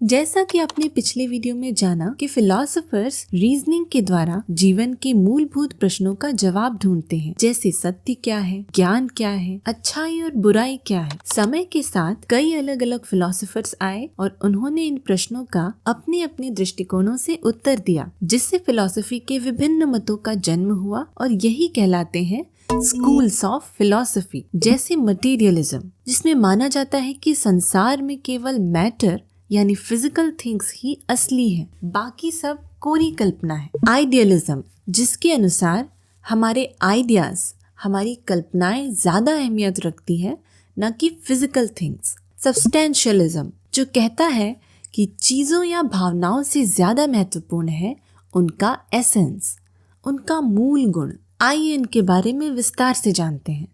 जैसा कि आपने पिछले वीडियो में जाना कि फिलोसोफर्स रीजनिंग के द्वारा जीवन के मूलभूत प्रश्नों का जवाब ढूंढते हैं, जैसे सत्य क्या है, ज्ञान क्या है, अच्छाई और बुराई क्या है। समय के साथ कई अलग अलग फिलोसोफर्स आए और उन्होंने इन प्रश्नों का अपने अपने दृष्टिकोणों से उत्तर दिया, जिससे फिलोसफी के विभिन्न मतों का जन्म हुआ और यही कहलाते हैं स्कूल्स ऑफ फिलोसफी। जैसे मटेरियलिज्म, जिसमें माना जाता है कि संसार में केवल मैटर यानी फिजिकल थिंग्स ही असली है, बाकी सब कोरी कल्पना है। आइडियलिज्म, जिसके अनुसार हमारे आइडियाज, हमारी कल्पनाएं ज्यादा अहमियत रखती है, न कि फिजिकल थिंग्स। सब्सटेंशियलिज्म, जो कहता है कि चीजों या भावनाओं से ज्यादा महत्वपूर्ण है उनका एसेंस, उनका मूल गुण। आइए इनके बारे में विस्तार से जानते हैं।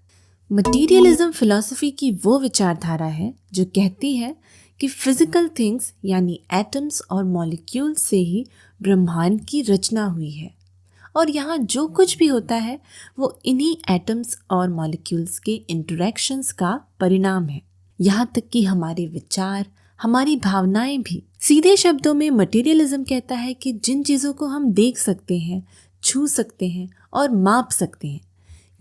मटेरियलिज्म फिलॉसफी की वो विचारधारा है जो कहती है कि फिजिकल थिंग्स यानी एटम्स और मॉलिक्यूल्स से ही ब्रह्मांड की रचना हुई है और यहाँ जो कुछ भी होता है वो इन्हीं एटम्स और मॉलिक्यूल्स के इंटरैक्शंस का परिणाम है। यहाँ तक कि हमारे विचार, हमारी भावनाएं भी। सीधे शब्दों में मटेरियलिज्म कहता है कि जिन चीज़ों को हम देख सकते हैं, छू सकते हैं और माप सकते हैं,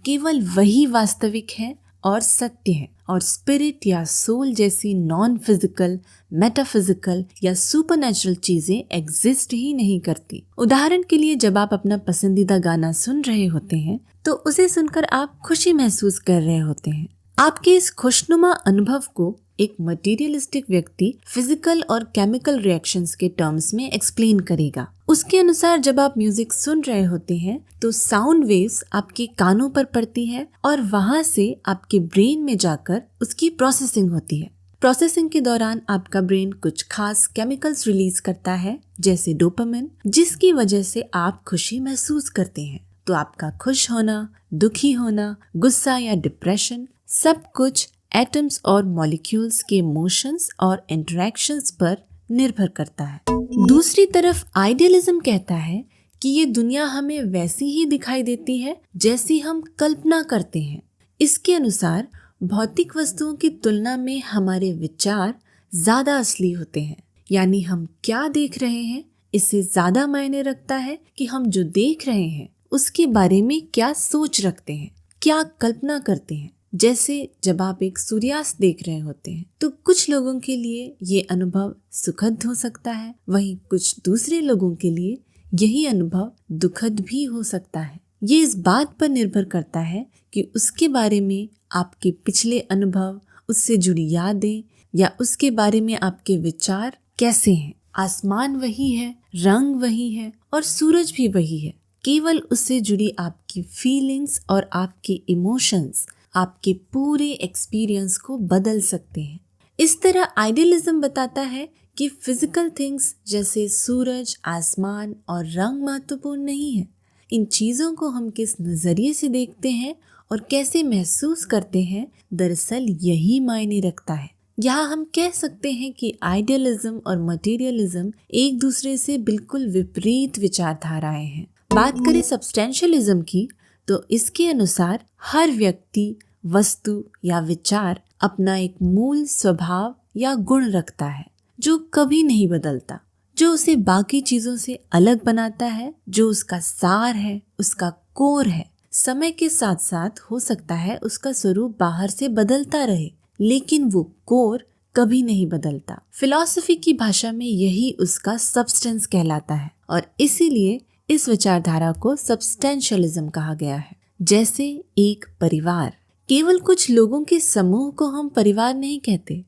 केवल वही वास्तविक है और सत्य है, और स्पिरिट या सोल जैसी नॉन फिजिकल, मेटाफिजिकल या सुपरनैचुरल चीजें एग्जिस्ट ही नहीं करती। उदाहरण के लिए, जब आप अपना पसंदीदा गाना सुन रहे होते हैं तो उसे सुनकर आप खुशी महसूस कर रहे होते हैं। आपके इस खुशनुमा अनुभव को एक मटेरियलिस्टिक व्यक्ति फिजिकल और केमिकल रिएक्शंस के टर्म्स में एक्सप्लेन करेगा। उसके अनुसार जब आप म्यूजिक सुन रहे होते हैं तो साउंड वेव्स आपके कानों पर पड़ती है और वहां से आपके ब्रेन में जाकर उसकी प्रोसेसिंग होती है। प्रोसेसिंग के दौरान आपका ब्रेन कुछ खास केमिकल्स रिलीज करता है, जैसे डोपामिन, जिसकी वजह से आप खुशी महसूस करते हैं। तो आपका खुश होना, दुखी होना, गुस्सा या डिप्रेशन, सब कुछ एटम्स और मॉलिक्यूल्स के मोशंस और इंटरैक्शंस पर निर्भर करता है। दूसरी तरफ आइडियलिज्म कहता है कि ये दुनिया हमें वैसी ही दिखाई देती है जैसी हम कल्पना करते हैं। इसके अनुसार भौतिक वस्तुओं की तुलना में हमारे विचार ज्यादा असली होते हैं, यानी हम क्या देख रहे हैं इससे ज्यादा मायने रखता है कि हम जो देख रहे हैं उसके बारे में क्या सोच रखते हैं, क्या कल्पना करते हैं। जैसे जब आप एक सूर्यास्त देख रहे होते हैं तो कुछ लोगों के लिए ये अनुभव सुखद हो सकता है, वहीं कुछ दूसरे लोगों के लिए यही अनुभव दुखद भी हो सकता है। ये इस बात पर निर्भर करता है कि उसके बारे में आपके पिछले अनुभव, उससे जुड़ी यादें या उसके बारे में आपके विचार कैसे हैं। आसमान वही है, रंग वही है और सूरज भी वही है, केवल उससे जुड़ी आपकी फीलिंग्स और आपके इमोशंस आपके पूरे एक्सपीरियंस को बदल सकते हैं। इस तरह आइडियलिज्म बताता है कि फिजिकल थिंग्स जैसे सूरज, आसमान और रंग महत्वपूर्ण नहीं है। इन चीज़ों को हम किस नज़रिए से देखते हैं और कैसे महसूस करते हैं, दरअसल यही मायने रखता है। यहाँ हम कह सकते हैं कि आइडियलिज्म और मटेरियलिज्म एक दूसरे से बिल्कुल विपरीत विचारधाराएं हैं। बात करें सब्सटेंशियलिज्म की तो इसके अनुसार हर व्यक्ति, वस्तु या विचार अपना एक मूल स्वभाव या गुण रखता है जो कभी नहीं बदलता, जो उसे बाकी चीजों से अलग बनाता है, जो उसका सार है, उसका कोर है। समय के साथ साथ हो सकता है उसका स्वरूप बाहर से बदलता रहे, लेकिन वो कोर कभी नहीं बदलता। फिलॉसफी की भाषा में यही उसका सब्सटेंस कहलाता है और इसीलिए इस विचारधारा को सब्सटेंशियलिज्म कहा गया है। जैसे एक परिवार, केवल कुछ लोगों के समूह को हम परिवार नहीं कहते।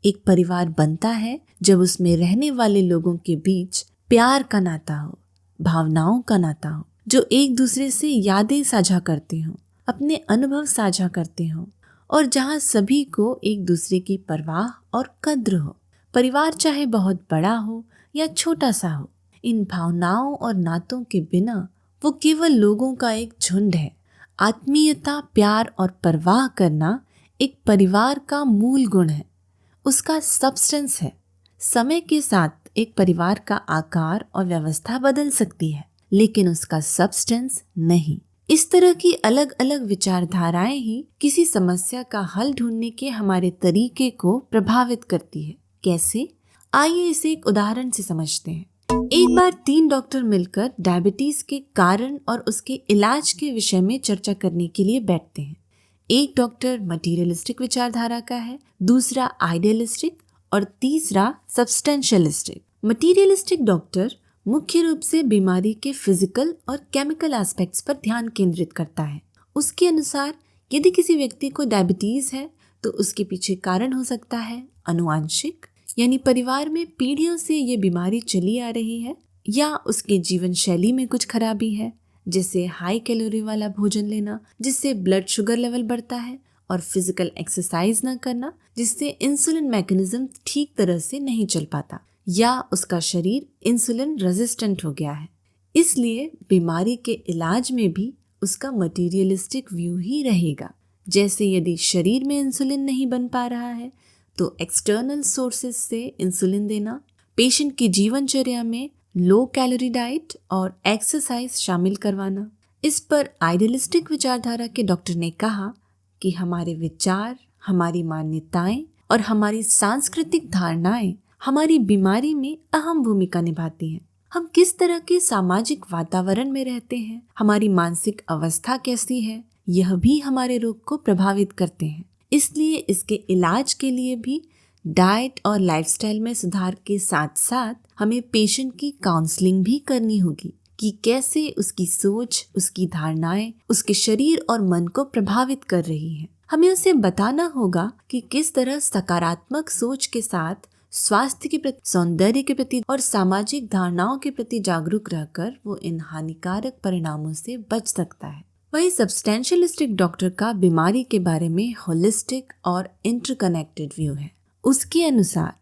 एक परिवार बनता है जब उसमें रहने वाले लोगों के बीच प्यार का नाता हो, भावनाओं का नाता हो, जो एक दूसरे से यादें साझा करते हों, अपने अनुभव साझा करते हों और जहाँ सभी को एक दूसरे की परवाह और कद्र हो। परिवार चाहे बहुत बड़ा हो या छोटा सा हो, इन भावनाओं और नातों के बिना वो केवल लोगों का एक झुंड है। आत्मीयता, प्यार और परवाह करना एक परिवार का मूल गुण है, उसका सब्सटेंस है। समय के साथ एक परिवार का आकार और व्यवस्था बदल सकती है, लेकिन उसका सब्सटेंस नहीं। इस तरह की अलग अलग विचारधाराएं ही किसी समस्या का हल ढूंढने के हमारे तरीके को प्रभावित करती है। कैसे? आइए इसे एक उदाहरण से समझते हैं। एक बार 3 डॉक्टर मिलकर डायबिटीज के कारण और उसके इलाज के विषय में चर्चा करने के लिए बैठते हैं। एक डॉक्टर मटीरियलिस्टिक विचारधारा का है, दूसरा आइडियलिस्टिक और तीसरा सब्सटेंशियलिस्टिक। मटीरियलिस्टिक डॉक्टर मुख्य रूप से बीमारी के फिजिकल और केमिकल एस्पेक्ट्स पर ध्यान केंद्रित करता है। उसके अनुसार यदि किसी व्यक्ति को डायबिटीज है तो उसके पीछे कारण हो सकता है अनुवांशिक, यानी परिवार में पीढ़ियों से ये बीमारी चली आ रही है, या उसके जीवन शैली में कुछ खराबी है, जैसे हाई कैलोरी वाला भोजन लेना जिससे ब्लड शुगर लेवल बढ़ता है, और फिजिकल एक्सरसाइज न करना जिससे इंसुलिन मैकेनिज्म ठीक तरह से नहीं चल पाता, या उसका शरीर इंसुलिन रेजिस्टेंट हो गया है। इसलिए बीमारी के इलाज में भी उसका मटीरियलिस्टिक व्यू ही रहेगा। जैसे यदि शरीर में इंसुलिन नहीं बन पा रहा है तो एक्सटर्नल सोर्सेज से इंसुलिन देना, पेशेंट की जीवनचर्या में लो कैलोरी डाइट और एक्सरसाइज शामिल करवाना। इस पर आइडियलिस्टिक विचारधारा के डॉक्टर ने कहा कि हमारे विचार, हमारी मान्यताएं और हमारी सांस्कृतिक धारणाएं हमारी बीमारी में अहम भूमिका निभाती हैं। हम किस तरह के सामाजिक वातावरण में रहते हैं, हमारी मानसिक अवस्था कैसी है, यह भी हमारे रोग को प्रभावित करते हैं। इसलिए इसके इलाज के लिए भी डाइट और लाइफस्टाइल में सुधार के साथ साथ हमें पेशेंट की काउंसलिंग भी करनी होगी कि कैसे उसकी सोच, उसकी धारणाएं उसके शरीर और मन को प्रभावित कर रही हैं। हमें उसे बताना होगा कि किस तरह सकारात्मक सोच के साथ स्वास्थ्य के प्रति, सौंदर्य के प्रति और सामाजिक धारणाओं के प्रति जागरूक रहकर वो इन हानिकारक परिणामों से बच सकता है। वही सब्सटेंशियलिस्टिक डॉक्टर का बीमारी के बारे में होलिस्टिक और इंटरकनेक्टेड व्यू है। उसके अनुसार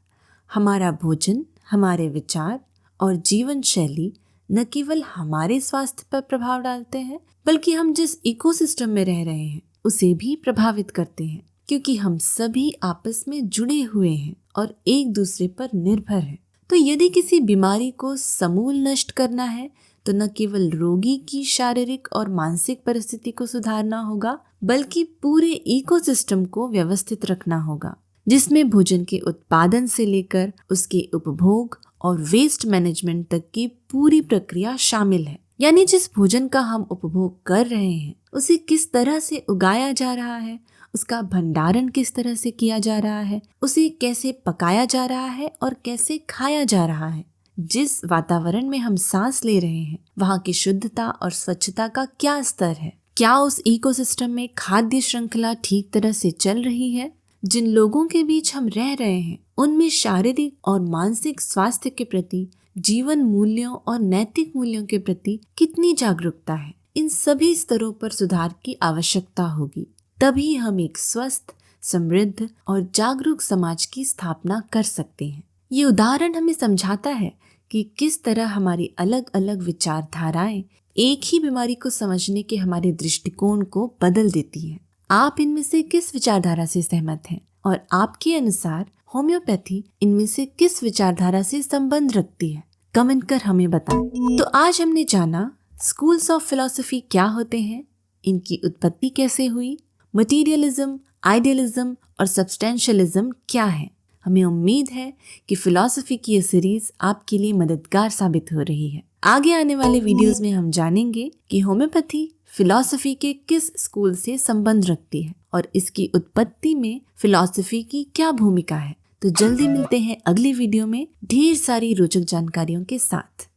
हमारा भोजन, हमारे विचार और जीवन शैली न केवल हमारे स्वास्थ्य पर प्रभाव डालते हैं बल्कि हम जिस इकोसिस्टम में रह रहे हैं उसे भी प्रभावित करते हैं, क्योंकि हम सभी आपस में जुड़े हुए हैं और एक दूसरे पर निर्भर हैं। तो यदि किसी बीमारी को समूल नष्ट करना है तो न केवल रोगी की शारीरिक और मानसिक परिस्थिति को सुधारना होगा बल्कि पूरे इकोसिस्टम को व्यवस्थित रखना होगा, जिसमें भोजन के उत्पादन से लेकर उसके उपभोग और वेस्ट मैनेजमेंट तक की पूरी प्रक्रिया शामिल है। यानी जिस भोजन का हम उपभोग कर रहे हैं उसे किस तरह से उगाया जा रहा है, उसका भंडारण किस तरह से किया जा रहा है, उसे कैसे पकाया जा रहा है और कैसे खाया जा रहा है, जिस वातावरण में हम सांस ले रहे हैं वहाँ की शुद्धता और स्वच्छता का क्या स्तर है, क्या उस इकोसिस्टम में खाद्य श्रृंखला ठीक तरह से चल रही है, जिन लोगों के बीच हम रह रहे हैं उनमें शारीरिक और मानसिक स्वास्थ्य के प्रति, जीवन मूल्यों और नैतिक मूल्यों के प्रति कितनी जागरूकता है। इन सभी स्तरों पर सुधार की आवश्यकता होगी, तभी हम एक स्वस्थ, समृद्ध और जागरूक समाज की स्थापना कर सकते हैं। ये उदाहरण हमें समझाता है कि किस तरह हमारी अलग अलग विचारधाराएं एक ही बीमारी को समझने के हमारे दृष्टिकोण को बदल देती हैं। आप इनमें से किस विचारधारा से सहमत हैं और आपके अनुसार होम्योपैथी इनमें से किस विचारधारा से संबंध रखती है? कमेंट कर हमें बताएं। तो आज हमने जाना स्कूल्स ऑफ फिलॉसफी क्या होते हैं, इनकी उत्पत्ति कैसे हुई, मटीरियलिज्म, आइडियलिज्म और सब्सटेंशियलिज्म क्या है। हमें उम्मीद है कि फिलॉसफी की ये सीरीज आपके लिए मददगार साबित हो रही है। आगे आने वाले वीडियोस में हम जानेंगे कि होम्योपैथी फिलॉसफी के किस स्कूल से संबंध रखती है और इसकी उत्पत्ति में फिलॉसफी की क्या भूमिका है। तो जल्दी मिलते हैं अगली वीडियो में ढेर सारी रोचक जानकारियों के साथ।